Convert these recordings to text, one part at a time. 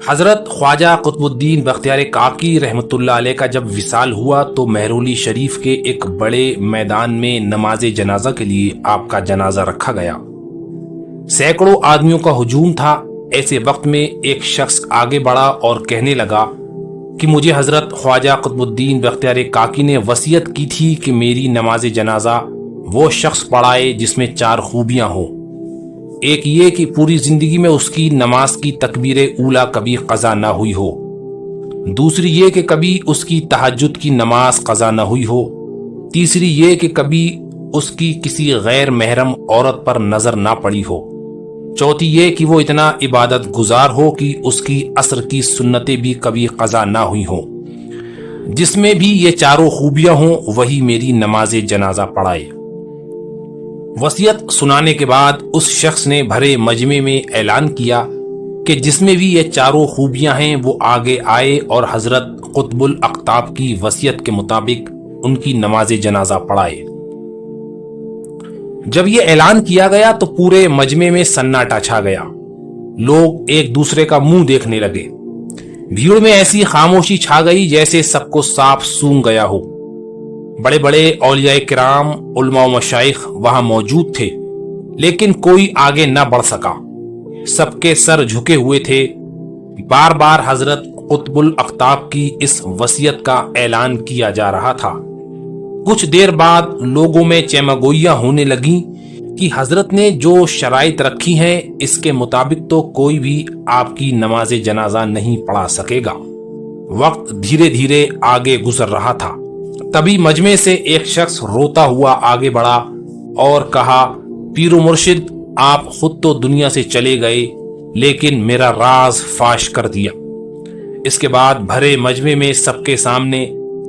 حضرت خواجہ قطب الدین بختیار کاکی رحمۃ اللہ علیہ کا جب وصال ہوا تو مہرولی شریف کے ایک بڑے میدان میں نماز جنازہ کے لیے آپ کا جنازہ رکھا گیا۔ سینکڑوں آدمیوں کا ہجوم تھا۔ ایسے وقت میں ایک شخص آگے بڑھا اور کہنے لگا کہ مجھے حضرت خواجہ قطب الدین بختیار کاکی نے وصیت کی تھی کہ میری نماز جنازہ وہ شخص پڑھائے جس میں 4 خوبیاں ہوں۔ ایک یہ کہ پوری زندگی میں اس کی نماز کی تکبیر اولا کبھی قضا نہ ہوئی ہو، دوسری یہ کہ کبھی اس کی تہجد کی نماز قضا نہ ہوئی ہو، تیسری یہ کہ کبھی اس کی کسی غیر محرم عورت پر نظر نہ پڑی ہو، چوتھی یہ کہ وہ اتنا عبادت گزار ہو کہ اس کی عصر کی سنتیں بھی کبھی قضا نہ ہوئی ہوں۔ جس میں بھی یہ 4 خوبیاں ہوں وہی میری نماز جنازہ پڑھائے۔ وصیت سنانے کے بعد اس شخص نے بھرے مجمع میں اعلان کیا کہ جس میں بھی یہ 4 خوبیاں ہیں وہ آگے آئے اور حضرت قطب الاقطاب کی وصیت کے مطابق ان کی نماز جنازہ پڑھائے۔ جب یہ اعلان کیا گیا تو پورے مجمع میں سناٹا چھا گیا۔ لوگ ایک دوسرے کا منہ دیکھنے لگے۔ بھیڑ میں ایسی خاموشی چھا گئی جیسے سب کو سانپ سونگھ گیا ہو۔ بڑے بڑے اولیاء کرام، علماء و مشائخ وہاں موجود تھے، لیکن کوئی آگے نہ بڑھ سکا۔ سب کے سر جھکے ہوئے تھے۔ بار بار حضرت قطب الاقطاب کی اس وصیت کا اعلان کیا جا رہا تھا۔ کچھ دیر بعد لوگوں میں چیمگوئیاں ہونے لگیں کہ حضرت نے جو شرائط رکھی ہیں اس کے مطابق تو کوئی بھی آپ کی نماز جنازہ نہیں پڑھا سکے گا۔ وقت دھیرے دھیرے آگے گزر رہا تھا۔ تبھی مجمع سے ایک شخص روتا ہوا آگے بڑھا اور کہا، پیر و مرشد، آپ خود تو دنیا سے چلے گئے لیکن میرا راز فاش کر دیا۔ اس کے بعد بھرے مجمع میں سب کے سامنے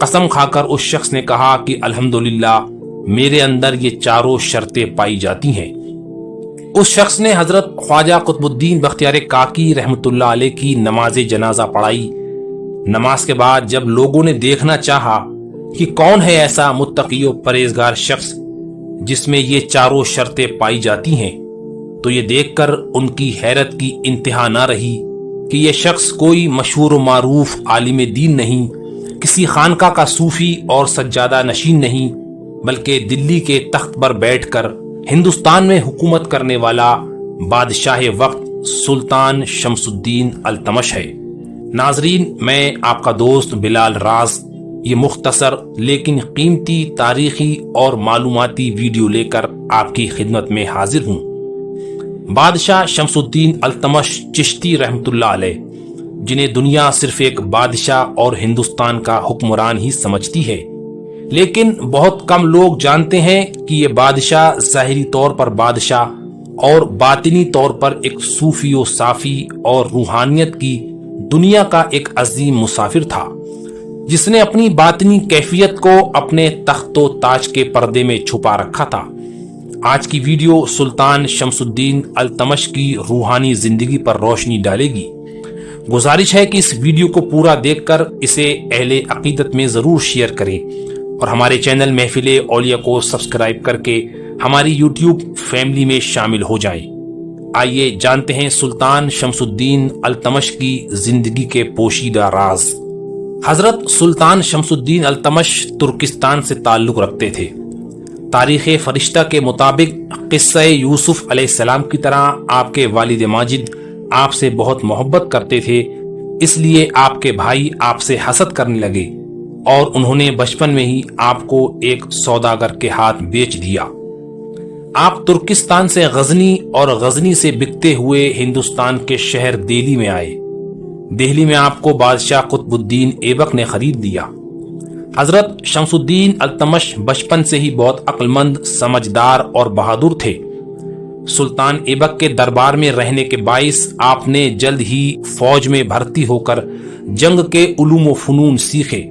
قسم کھا کر اس شخص نے کہا کہ الحمدللہ میرے اندر یہ 4 شرطیں پائی جاتی ہیں۔ اس شخص نے حضرت خواجہ قطب الدین بختیار کاکی رحمۃ اللہ علیہ کی نماز جنازہ پڑھائی۔ نماز کے بعد جب لوگوں نے دیکھنا چاہا کہ کون ہے ایسا متقی و پرہیزگار شخص جس میں یہ 4 شرطیں پائی جاتی ہیں، تو یہ دیکھ کر ان کی حیرت کی انتہا نہ رہی کہ یہ شخص کوئی مشہور و معروف عالم دین نہیں، کسی خانقاہ کا صوفی اور سجادہ نشین نہیں، بلکہ دلی کے تخت پر بیٹھ کر ہندوستان میں حکومت کرنے والا بادشاہ وقت سلطان شمس الدین التمش ہے۔ ناظرین، میں آپ کا دوست بلال راز یہ مختصر لیکن قیمتی تاریخی اور معلوماتی ویڈیو لے کر آپ کی خدمت میں حاضر ہوں۔ بادشاہ شمس الدین التمش چشتی رحمۃ اللہ علیہ، جنہیں دنیا صرف ایک بادشاہ اور ہندوستان کا حکمران ہی سمجھتی ہے، لیکن بہت کم لوگ جانتے ہیں کہ یہ بادشاہ ظاہری طور پر بادشاہ اور باطنی طور پر ایک صوفی و صافی اور روحانیت کی دنیا کا ایک عظیم مسافر تھا، جس نے اپنی باطنی کیفیت کو اپنے تخت و تاج کے پردے میں چھپا رکھا تھا۔ آج کی ویڈیو سلطان شمس الدین التمش کی روحانی زندگی پر روشنی ڈالے گی۔ گزارش ہے کہ اس ویڈیو کو پورا دیکھ کر اسے اہل عقیدت میں ضرور شیئر کریں اور ہمارے چینل محفل اولیاء کو سبسکرائب کر کے ہماری یوٹیوب فیملی میں شامل ہو جائیں۔ آئیے جانتے ہیں سلطان شمس الدین التمش کی زندگی کے پوشیدہ راز۔ حضرت سلطان شمس الدین التمش ترکستان سے تعلق رکھتے تھے۔ تاریخ فرشتہ کے مطابق قصہ یوسف علیہ السلام کی طرح آپ کے والد ماجد آپ سے بہت محبت کرتے تھے، اس لیے آپ کے بھائی آپ سے حسد کرنے لگے اور انہوں نے بچپن میں ہی آپ کو ایک سوداگر کے ہاتھ بیچ دیا۔ آپ ترکستان سے غزنی اور غزنی سے بکتے ہوئے ہندوستان کے شہر دہلی میں آئے۔ دہلی میں آپ کو بادشاہ قطب الدین ایبک نے خرید دیا۔ حضرت شمس الدین التمش بچپن سے ہی بہت عقل مند، سمجھدار اور بہادر تھے۔ سلطان ایبک کے دربار میں رہنے کے باعث آپ نے جلد ہی فوج میں بھرتی ہو کر جنگ کے علوم و فنون سیکھے۔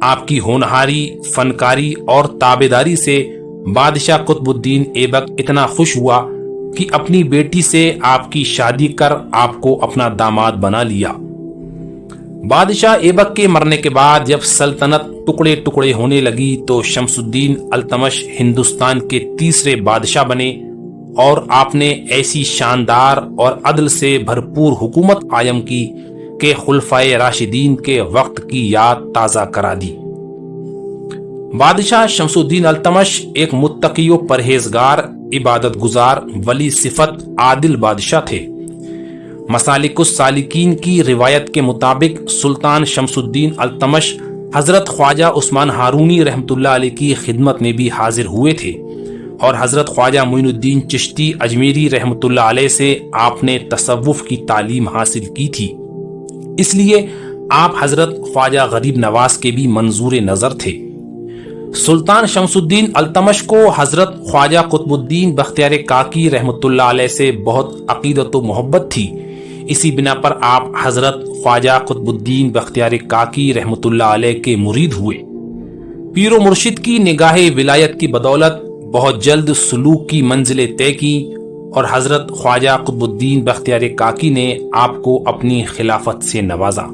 آپ کی ہونہاری، فنکاری اور تابعداری سے بادشاہ قطب الدین ایبک اتنا خوش ہوا کہ اپنی بیٹی سے آپ کی شادی کر آپ کو اپنا داماد بنا لیا۔ بادشاہ ایبک کے مرنے کے بعد جب سلطنت ٹکڑے ٹکڑے ہونے لگی تو شمس الدین التمش ہندوستان کے تیسرے بادشاہ بنے اور آپ نے ایسی شاندار اور عدل سے بھرپور حکومت قائم کی کہ خلفائے راشدین کے وقت کی یاد تازہ کرا دی۔ بادشاہ شمس الدین التمش ایک متقی و پرہیزگار، عبادت گزار، ولی صفت، عادل بادشاہ تھے۔ مسالک السالکین کی روایت کے مطابق سلطان شمس الدین التمش حضرت خواجہ عثمان ہارونی رحمۃ اللہ علیہ کی خدمت میں بھی حاضر ہوئے تھے، اور حضرت خواجہ معین الدین چشتی اجمیری رحمۃ اللہ علیہ سے آپ نے تصوف کی تعلیم حاصل کی تھی، اس لیے آپ حضرت خواجہ غریب نواز کے بھی منظور نظر تھے۔ سلطان شمس الدین التمش کو حضرت خواجہ قطب الدین بختیار کاکی رحمۃ اللہ علیہ سے بہت عقیدت و محبت تھی، اسی بنا پر آپ حضرت خواجہ قطب الدین بختیار کاکی رحمۃ اللہ علیہ کے مرید ہوئے۔ پیر و مرشد کی نگاہ ولایت کی بدولت بہت جلد سلوک کی منزلیں طے کی، اور حضرت خواجہ قطب الدین بختیار کاکی نے آپ کو اپنی خلافت سے نوازا۔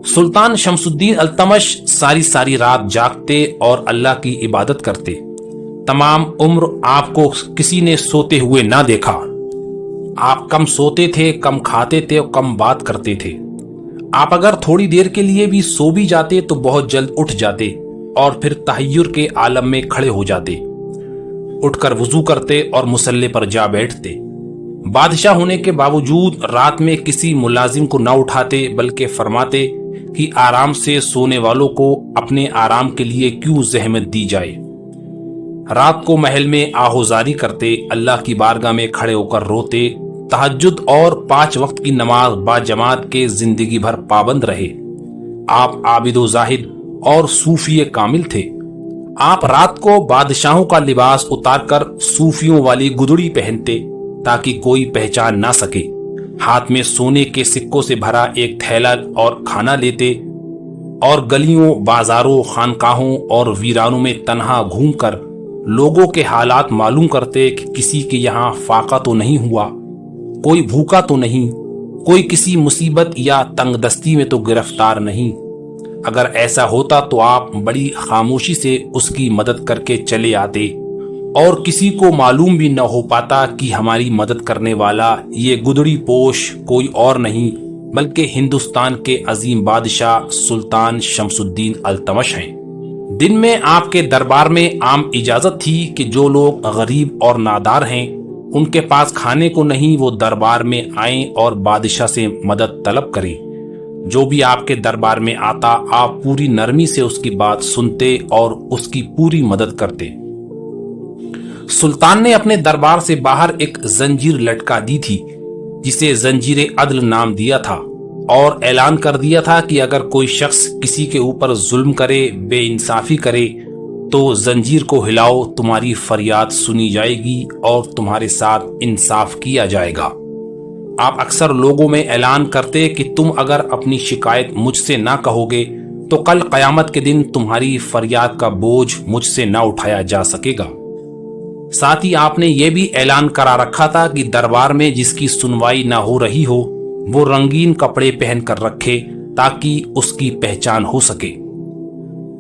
سلطان شمس الدین التمش ساری رات جاگتے اور اللہ کی عبادت کرتے۔ تمام عمر آپ کو کسی نے سوتے ہوئے نہ دیکھا۔ آپ کم سوتے تھے، کم کھاتے تھے اور کم بات کرتے تھے۔ آپ اگر تھوڑی دیر کے لیے بھی سو بھی جاتے تو بہت جلد اٹھ جاتے اور پھر تحیر کے عالم میں کھڑے ہو جاتے، اٹھ کر وضو کرتے اور مصلی پر جا بیٹھتے۔ بادشاہ ہونے کے باوجود رات میں کسی ملازم کو نہ اٹھاتے، بلکہ فرماتے کہ آرام سے سونے والوں کو اپنے آرام کے لیے کیوں زحمت دی جائے۔ رات کو محل میں آہوزاری کرتے، اللہ کی بارگاہ میں کھڑے ہو کر روتے، تہجد اور 5 وقت کی نماز با جماعت کے زندگی بھر پابند رہے۔ آپ عابد و زاہد اور صوفی کامل تھے۔ آپ رات کو بادشاہوں کا لباس اتار کر صوفیوں والی گدڑی پہنتے تاکہ کوئی پہچان نہ سکے، ہاتھ میں سونے کے سکوں سے بھرا ایک تھیلا اور کھانا لیتے، اور گلیوں، بازاروں، خانقاہوں اور ویرانوں میں تنہا گھوم کر لوگوں کے حالات معلوم کرتے کہ کسی کے یہاں فاقہ تو نہیں ہوا، کوئی بھوکا تو نہیں، کوئی کسی مصیبت یا تنگ دستی میں تو گرفتار نہیں۔ اگر ایسا ہوتا تو آپ بڑی خاموشی سے اس کی مدد کر کے چلے آتے، اور کسی کو معلوم بھی نہ ہو پاتا کہ ہماری مدد کرنے والا یہ گدڑی پوش کوئی اور نہیں بلکہ ہندوستان کے عظیم بادشاہ سلطان شمس الدین التمش ہیں۔ دن میں آپ کے دربار میں عام اجازت تھی کہ جو لوگ غریب اور نادار ہیں، ان کے پاس کھانے کو نہیں، وہ دربار میں آئیں اور بادشاہ سے مدد طلب کریں۔ جو بھی آپ کے دربار میں آتا، آپ پوری نرمی سے اس کی بات سنتے اور اس کی پوری مدد کرتے۔ سلطان نے اپنے دربار سے باہر ایک زنجیر لٹکا دی تھی جسے زنجیر عدل نام دیا تھا، اور اعلان کر دیا تھا کہ اگر کوئی شخص کسی کے اوپر ظلم کرے، بے انصافی کرے تو زنجیر کو ہلاؤ، تمہاری فریاد سنی جائے گی اور تمہارے ساتھ انصاف کیا جائے گا۔ آپ اکثر لوگوں میں اعلان کرتے کہ تم اگر اپنی شکایت مجھ سے نہ کہو گے تو کل قیامت کے دن تمہاری فریاد کا بوجھ مجھ سے نہ اٹھایا جا سکے گا۔ ساتھ ہی آپ نے یہ بھی اعلان کرا رکھا تھا کہ دربار میں جس کی سنوائی نہ ہو رہی ہو وہ رنگین کپڑے پہن کر رکھے تاکہ اس کی پہچان ہو سکے۔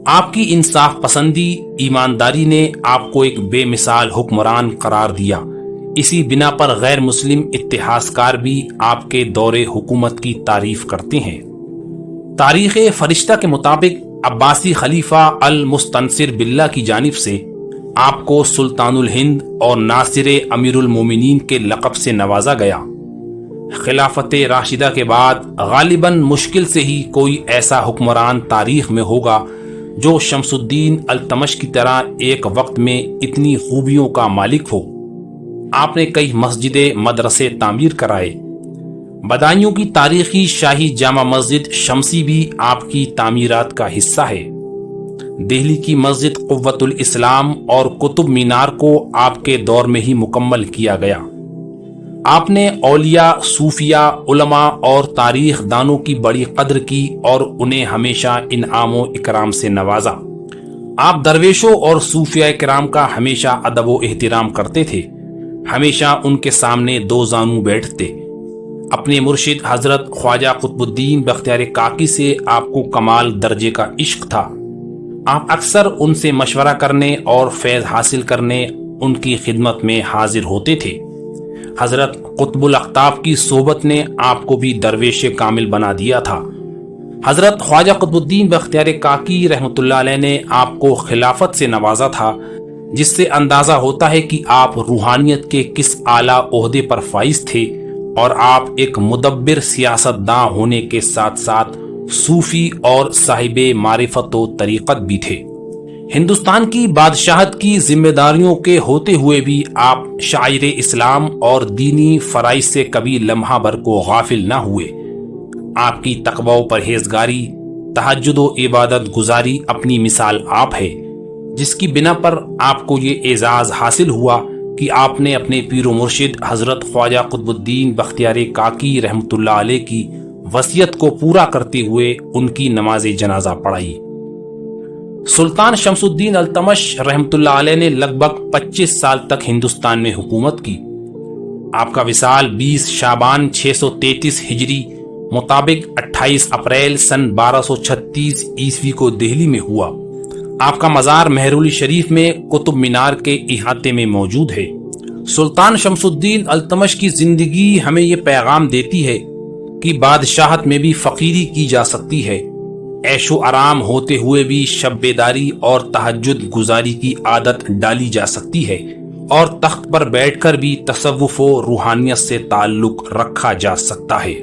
آپ کی انصاف پسندی، ایمانداری نے آپ کو ایک بے مثال حکمران قرار دیا۔ اسی بنا پر غیر مسلم اتہاسکار بھی آپ کے دور حکومت کی تعریف کرتے ہیں۔ تاریخ فرشتہ کے مطابق عباسی خلیفہ المستنصر باللہ کی جانب سے آپ کو سلطان الہند اور ناصر امیر المومنین کے لقب سے نوازا گیا۔ خلافت راشدہ کے بعد غالباً مشکل سے ہی کوئی ایسا حکمران تاریخ میں ہوگا جو شمس الدین التمش کی طرح ایک وقت میں اتنی خوبیوں کا مالک ہو۔ آپ نے کئی مسجدیں، مدرسے تعمیر کرائے۔ بدایوں کی تاریخی شاہی جامع مسجد شمسی بھی آپ کی تعمیرات کا حصہ ہے۔ دہلی کی مسجد قوت الاسلام اور قطب مینار کو آپ کے دور میں ہی مکمل کیا گیا۔ آپ نے اولیاء، صوفیاء، علماء اور تاریخ دانوں کی بڑی قدر کی اور انہیں ہمیشہ انعام و اکرام سے نوازا۔ آپ درویشوں اور صوفیاء کرام کا ہمیشہ ادب و احترام کرتے تھے، ہمیشہ ان کے سامنے دو زانو بیٹھتے۔ اپنے مرشد حضرت خواجہ قطب الدین بختیار کاکی سے آپ کو کمال درجے کا عشق تھا۔ آپ اکثر ان سے مشورہ کرنے اور فیض حاصل کرنے ان کی خدمت میں حاضر ہوتے تھے۔ حضرت قطب الاقطاب کی صحبت نے آپ کو بھی درویش کامل بنا دیا تھا۔ حضرت خواجہ قطب الدین بختیار کاکی رحمۃ اللہ علیہ نے آپ کو خلافت سے نوازا تھا، جس سے اندازہ ہوتا ہے کہ آپ روحانیت کے کس اعلیٰ عہدے پر فائز تھے، اور آپ ایک مدبر سیاست داں ہونے کے ساتھ ساتھ صوفی اور صاحب معرفت و طریقت بھی تھے۔ ہندوستان کی بادشاہت کی ذمہ داریوں کے ہوتے ہوئے بھی آپ شاعر اسلام اور دینی فرائض سے کبھی لمحہ بھر کو غافل نہ ہوئے۔ آپ کی تقوی و پرہیزگاری، تہجد و عبادت گزاری اپنی مثال آپ ہے، جس کی بنا پر آپ کو یہ اعزاز حاصل ہوا کہ آپ نے اپنے پیر و مرشد حضرت خواجہ قطب الدین بختیار کاکی رحمۃ اللہ علیہ کی وصیت کو پورا کرتے ہوئے ان کی نماز جنازہ پڑھائی۔ سلطان شمس الدین التمش رحمۃ اللہ علیہ نے لگ بھگ 25 سال تک ہندوستان میں حکومت کی۔ آپ کا وصال 20 شعبان 633 ہجری مطابق 28 اپریل سن 1236 عیسوی کو دہلی میں ہوا۔ آپ کا مزار مہرولی شریف میں قطب مینار کے احاطے میں موجود ہے۔ سلطان شمس الدین التمش کی زندگی ہمیں یہ پیغام دیتی ہے کہ بادشاہت میں بھی فقیری کی جا سکتی ہے، عیش و آرام ہوتے ہوئے بھی شب بیداری اور تہجد گزاری کی عادت ڈالی جا سکتی ہے، اور تخت پر بیٹھ کر بھی تصوف و روحانیت سے تعلق رکھا جا سکتا ہے۔